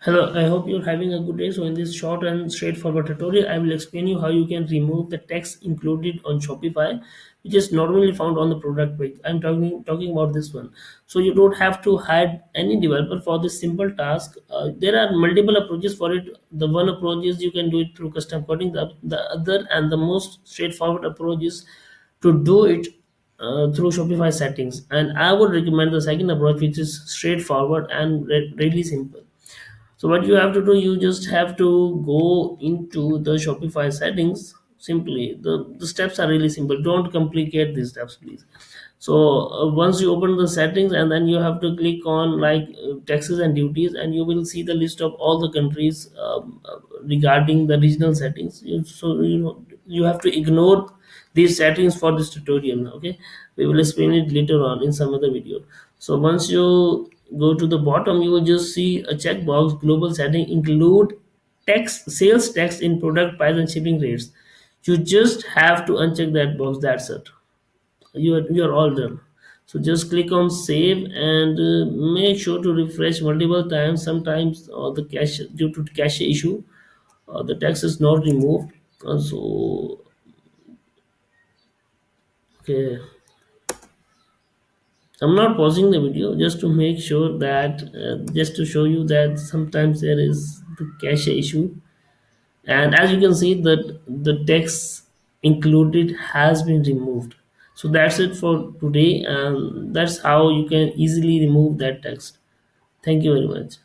Hello, I hope you're having a good day. So in this short and straightforward tutorial, I will explain you how you can remove the text included on Shopify, which is normally found on the product page. I'm talking about this one. So you don't have to hide any developer for this simple task. There are multiple approaches for it. The one approach is you can do it through custom coding. The other and the most straightforward approach is to do it through Shopify settings. And I would recommend the second approach, which is straightforward and really simple. So what you have to do, you just have to go into the Shopify settings. Simply, the steps are really simple. Don't complicate these steps, please. So once you open the settings, and then you have to click on taxes and duties, and you will see the list of all the countries regarding the regional settings. You have to ignore these settings for this tutorial. Okay, we will explain it later on in some other video. So once you go to the bottom, you will just see a checkbox: global setting include text, sales tax in product price and shipping rates. You just have to uncheck that box. That's it. You're all done. So just click on save, and make sure to refresh multiple times. Sometimes the cache, due to cache issue, the text is not removed. So okay, I'm not pausing the video just to make sure that just to show you that sometimes there is the cache issue. And as you can see that the text included has been removed. So that's it for today, and that's how you can easily remove that text. Thank you very much.